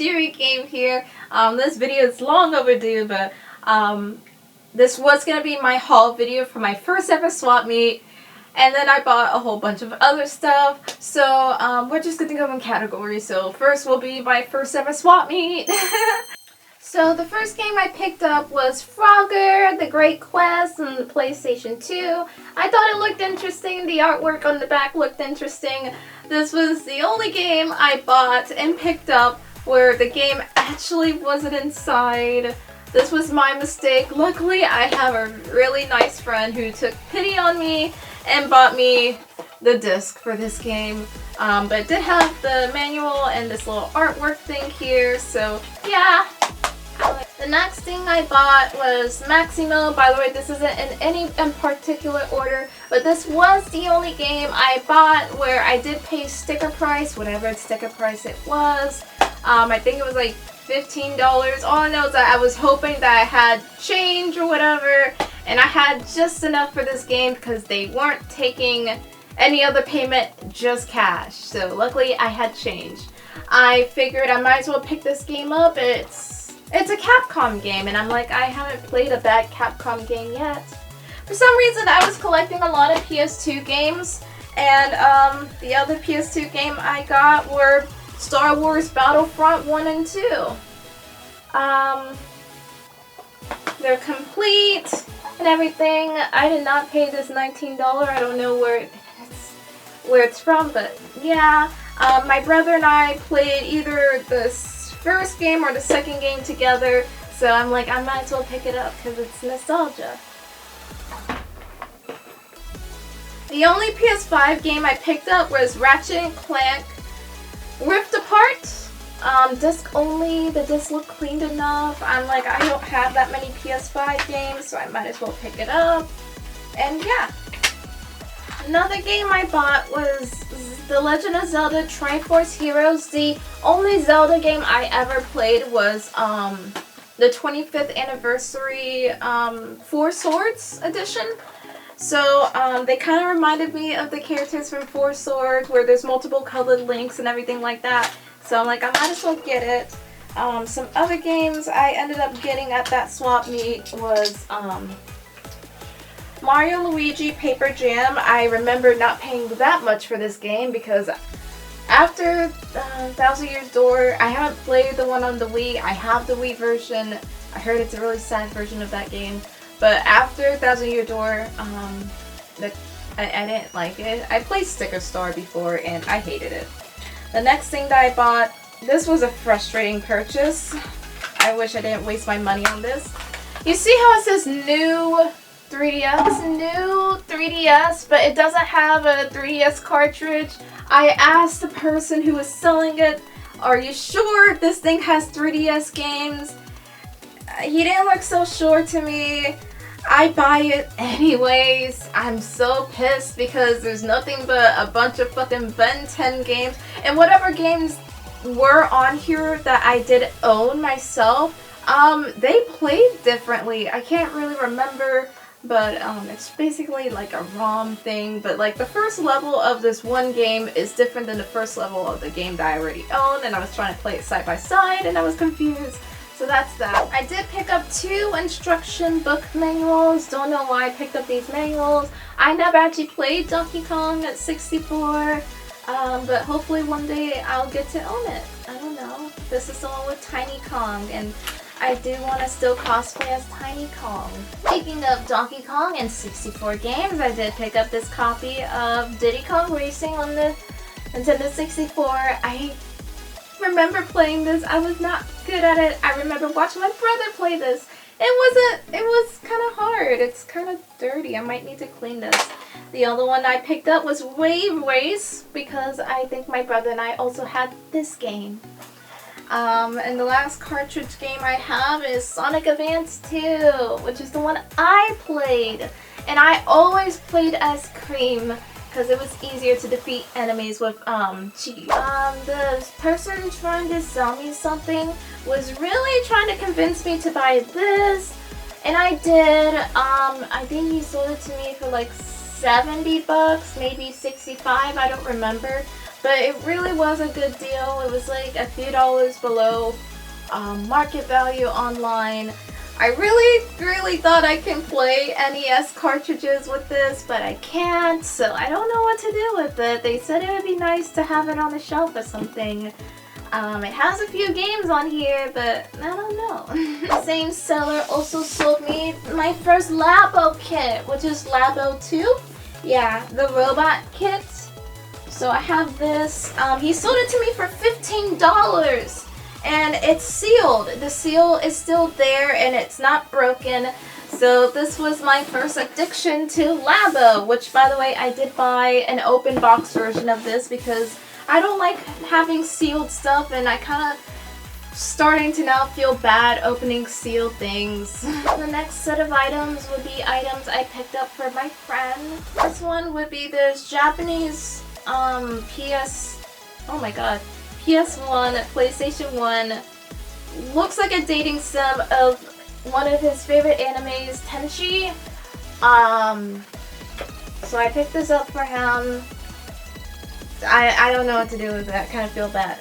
Uirigame here. This video is long overdue, but this was going to be my haul video for my first ever swap meet. And then I bought a whole bunch of other stuff. So we're just going to go in categories. So first will be my first ever swap meet. So the first game I picked up was Frogger, The Great Quest on the PlayStation 2. I thought it looked interesting. The artwork on the back looked interesting. This was the only game I bought and picked up where the game actually wasn't inside. This was my mistake. Luckily, I have a really nice friend who took pity on me and bought me the disc for this game. But it did have the manual and this little artwork thing here, so yeah. The next thing I bought was Maximo. By the way, this isn't in any particular order, but this was the only game I bought where I did pay sticker price, whatever sticker price it was. I think it was like $15. All I know is that I was hoping that I had change or whatever, and I had just enough for this game because they weren't taking any other payment, just cash. So luckily I had change. I figured I might as well pick this game up. It's a Capcom game, and I'm like, I haven't played a bad Capcom game yet. For some reason, I was collecting a lot of PS2 games, and the other PS2 game I got were Star Wars Battlefront 1 and 2. They're complete and everything. I did not pay this $19. I don't know where it's from, but yeah. My brother and I played either this first game or the second game together, so I'm like, I might as well pick it up because it's nostalgia. The only PS5 game I picked up was Ratchet & Clank Rift Apart. Disc only. The disc looked cleaned enough. I'm like, I don't have that many PS5 games, so I might as well pick it up. And yeah. Another game I bought was The Legend of Zelda Triforce Heroes. The only Zelda game I ever played was the 25th anniversary Four Swords edition. So they kind of reminded me of the characters from Four Swords, where there's multiple colored links and everything like that. So I'm like, I might as well get it. Some other games I ended up getting at that swap meet was Mario Luigi Paper Jam. I remember not paying that much for this game because after Thousand Years Door, I haven't played the one on the Wii. I have the Wii version. I heard it's a really sad version of that game. But after Thousand Year Door, I didn't like it. I played Sticker Star before and I hated it. The next thing that I bought, this was a frustrating purchase. I wish I didn't waste my money on this. You see how it says new 3DS, but it doesn't have a 3DS cartridge. I asked the person who was selling it, are you sure this thing has 3DS games? He didn't look so sure to me. I buy it anyways. I'm so pissed because there's nothing but a bunch of fucking Ben 10 games, and whatever games were on here that I did own myself, they played differently. I can't really remember, but it's basically like a ROM thing, but like the first level of this one game is different than the first level of the game that I already own, and I was trying to play it side by side and I was confused. So that's that. I did pick up 2 instruction book manuals. Don't know why I picked up these manuals. I never actually played Donkey Kong at 64, but hopefully one day I'll get to own it. I don't know. This is the one with Tiny Kong, and I do want to still cosplay as Tiny Kong. Speaking of Donkey Kong and 64 games, I did pick up this copy of Diddy Kong Racing on the Nintendo 64. I remember playing this. I was not good at it. I remember watching my brother play this. It was kind of hard. It's kind of dirty. I might need to clean this. The other one I picked up was Wave Race because I think my brother and I also had this game. And the last cartridge game I have is Sonic Advance 2, which is the one I played. And I always played as Cream because it was easier to defeat enemies with cheese. The person trying to sell me something was really trying to convince me to buy this, and I did. I think he sold it to me for like $70, maybe 65, I don't remember. But it really was a good deal. It was like a few dollars below market value online. I really thought I can play NES cartridges with this, but I can't, so I don't know what to do with it. They said it would be nice to have it on the shelf or something. It has a few games on here, but I don't know. The same seller also sold me my first Labo kit, which is Labo 2. Yeah, the robot kit. So I have this. He sold it to me for $15. And it's sealed. The seal is still there and it's not broken. So this was my first addiction to Labo, which by the way I did buy an open box version of this because I don't like having sealed stuff and I kind of starting to now feel bad opening sealed things. The next set of items would be items I picked up for my friend. This one would be this Japanese PS1, PlayStation 1, looks like a dating sim of one of his favorite animes, Teni. So I picked this up for him. I don't know what to do with it, I kind of feel bad.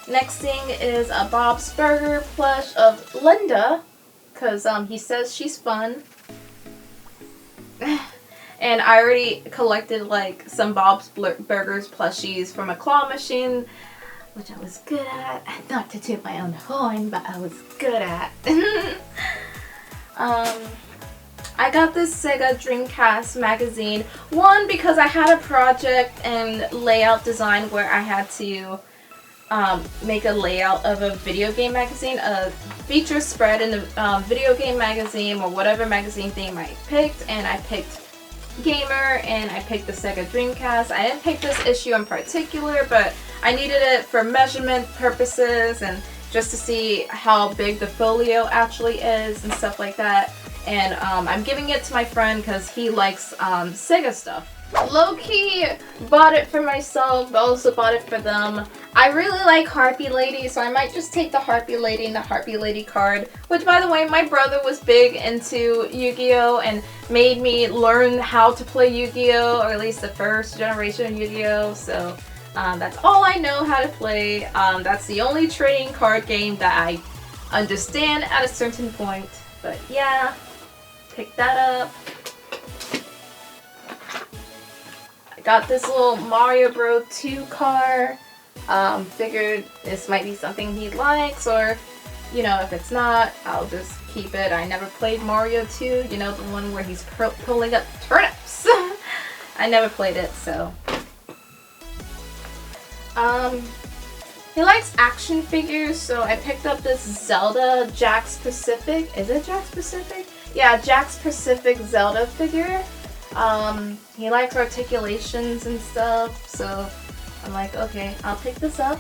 Next thing is a Bob's Burger plush of Linda, because he says she's fun. And I already collected like some Bob's Burgers plushies from a claw machine, which I was good at. Not to toot my own horn, but I was good at. I got this Sega Dreamcast magazine. One, because I had a project and layout design where I had to make a layout of a video game magazine, a feature spread in the video game magazine or whatever magazine theme I picked, and I picked Gamer and I picked the Sega Dreamcast. I didn't pick this issue in particular, but I needed it for measurement purposes and just to see how big the folio actually is and stuff like that. And I'm giving it to my friend because he likes Sega stuff. Low-key bought it for myself, but also bought it for them. I really like Harpy Lady, so I might just take the Harpy Lady and the Harpy Lady card. Which, by the way, my brother was big into Yu-Gi-Oh! And made me learn how to play Yu-Gi-Oh! Or at least the first generation of Yu-Gi-Oh! So that's all I know how to play. That's the only trading card game that I understand at a certain point. But yeah, pick that up. I got this little Mario Bros. 2 car. Figured this might be something he likes, or, you know, if it's not, I'll just keep it. I never played Mario 2, you know, the one where he's pulling up turnips. I never played it, so. He likes action figures, so I picked up this Zelda Jack's Pacific. Is it Jack's Pacific? Yeah, Jack's Pacific Zelda figure. He likes articulations and stuff, so I'm like, okay, I'll pick this up.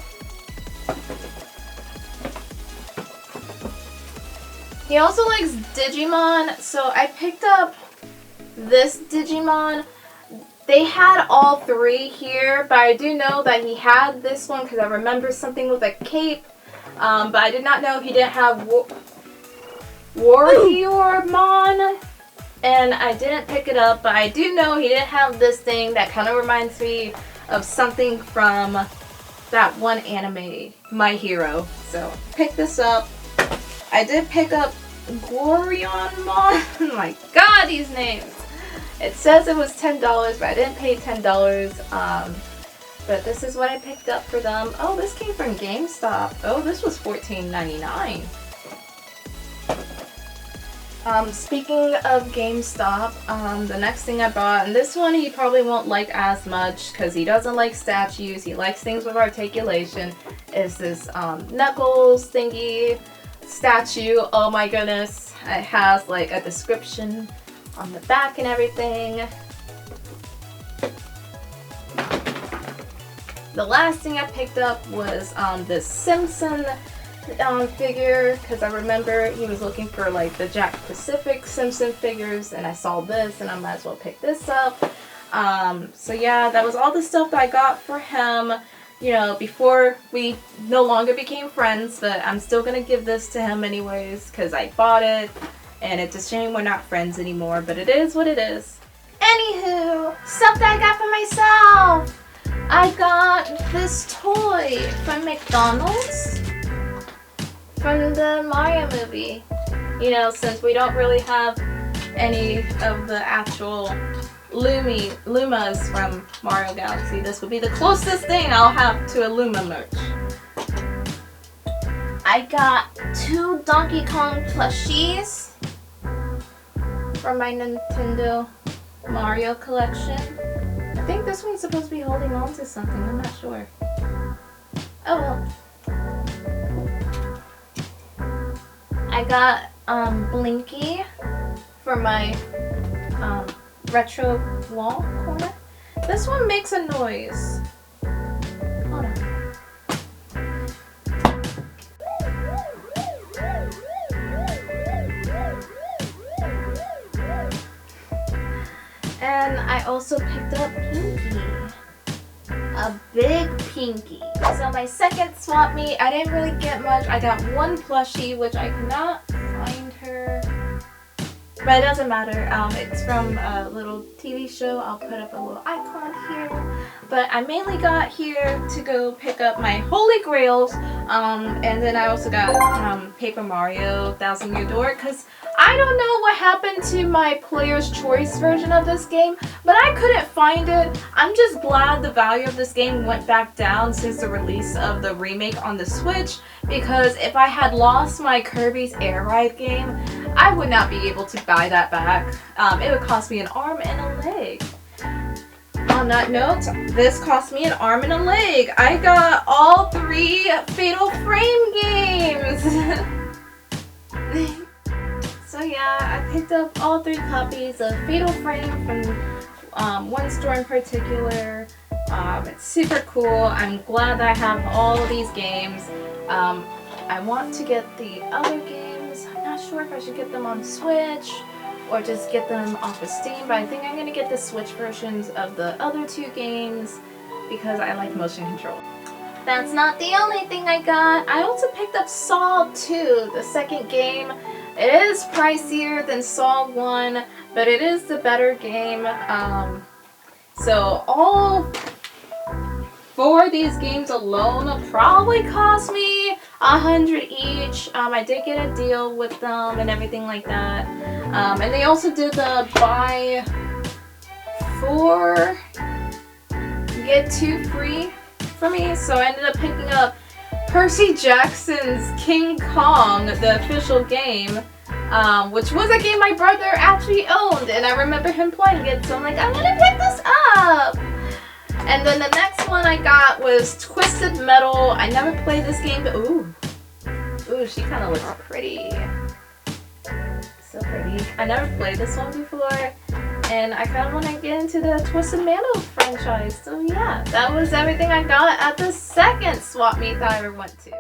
He also likes Digimon, so I picked up this Digimon. They had all three here, but I do know that he had this one because I remember something with a cape, but I did not know he didn't have Warriormon. And I didn't pick it up, but I do know he didn't have this thing that kind of reminds me of something from that one anime, My Hero. So, pick this up. I did pick up Gorionmon. Oh my god, these names! It says it was $10, but I didn't pay $10. But this is what I picked up for them. Oh, this came from GameStop. Oh, this was $14.99. Speaking of GameStop, the next thing I bought, and this one he probably won't like as much because he doesn't like statues, he likes things with articulation, is this Knuckles thingy statue. Oh my goodness, it has like a description on the back and everything. The last thing I picked up was this Simpson figure, because I remember he was looking for like the Jack Pacific Simpson figures, and I saw this and I might as well pick this up. So yeah, that was all the stuff that I got for him, you know, before we no longer became friends, but I'm still gonna give this to him anyways because I bought it, and it's a shame we're not friends anymore, but it is what it is. Anywho, stuff that I got for myself! I got this toy from McDonald's from the Mario movie. You know, since we don't really have any of the actual Lumas from Mario Galaxy, this would be the closest thing I'll have to a Luma merch. I got 2 Donkey Kong plushies from my Nintendo Mario collection. I think this one's supposed to be holding on to something, I'm not sure. Oh well. I got Blinky for my retro wall corner. This one makes a noise. Hold on. And I also picked up Pinky. A big Pinky. So my second swap meet, I didn't really get much. I got 1 plushie, which I cannot find her. But it doesn't matter. It's from a little TV show. I'll put up a little icon here. But I mainly got here to go pick up my Holy Grails. And then I also got Paper Mario 1000 Year Door, because I don't know what happened to my Player's Choice version of this game, but I couldn't find it. I'm just glad the value of this game went back down since the release of the remake on the Switch, because if I had lost my Kirby's Air Ride game, I would not be able to buy that back. It would cost me an arm and a leg. On that note, this cost me an arm and a leg. I got all 3 Fatal Frame games. So yeah, I picked up all 3 copies of Fatal Frame from one store in particular. It's super cool. I'm glad that I have all of these games. I want to get the other games. I'm not sure if I should get them on Switch or just get them off of Steam, but I think I'm going to get the Switch versions of the other 2 games because I like motion control. That's not the only thing I got. I also picked up Saw 2, the second game. It is pricier than Saw 1, but it is the better game. So all 4 of these games alone will probably cost me $100 each. I did get a deal with them and everything like that. And they also did the buy 4 get 2 free for me. So I ended up picking up Percy Jackson's King Kong, the official game, which was a game my brother actually owned, and I remember him playing it, so I'm like, I'm gonna pick this up! And then the next one I got was Twisted Metal. I never played this game, but ooh, she kind of looks pretty. So pretty. I never played this one before, and I kind of want to get into the Twisted Metal franchise. So yeah, that was everything I got at the second swap meet that I ever went to.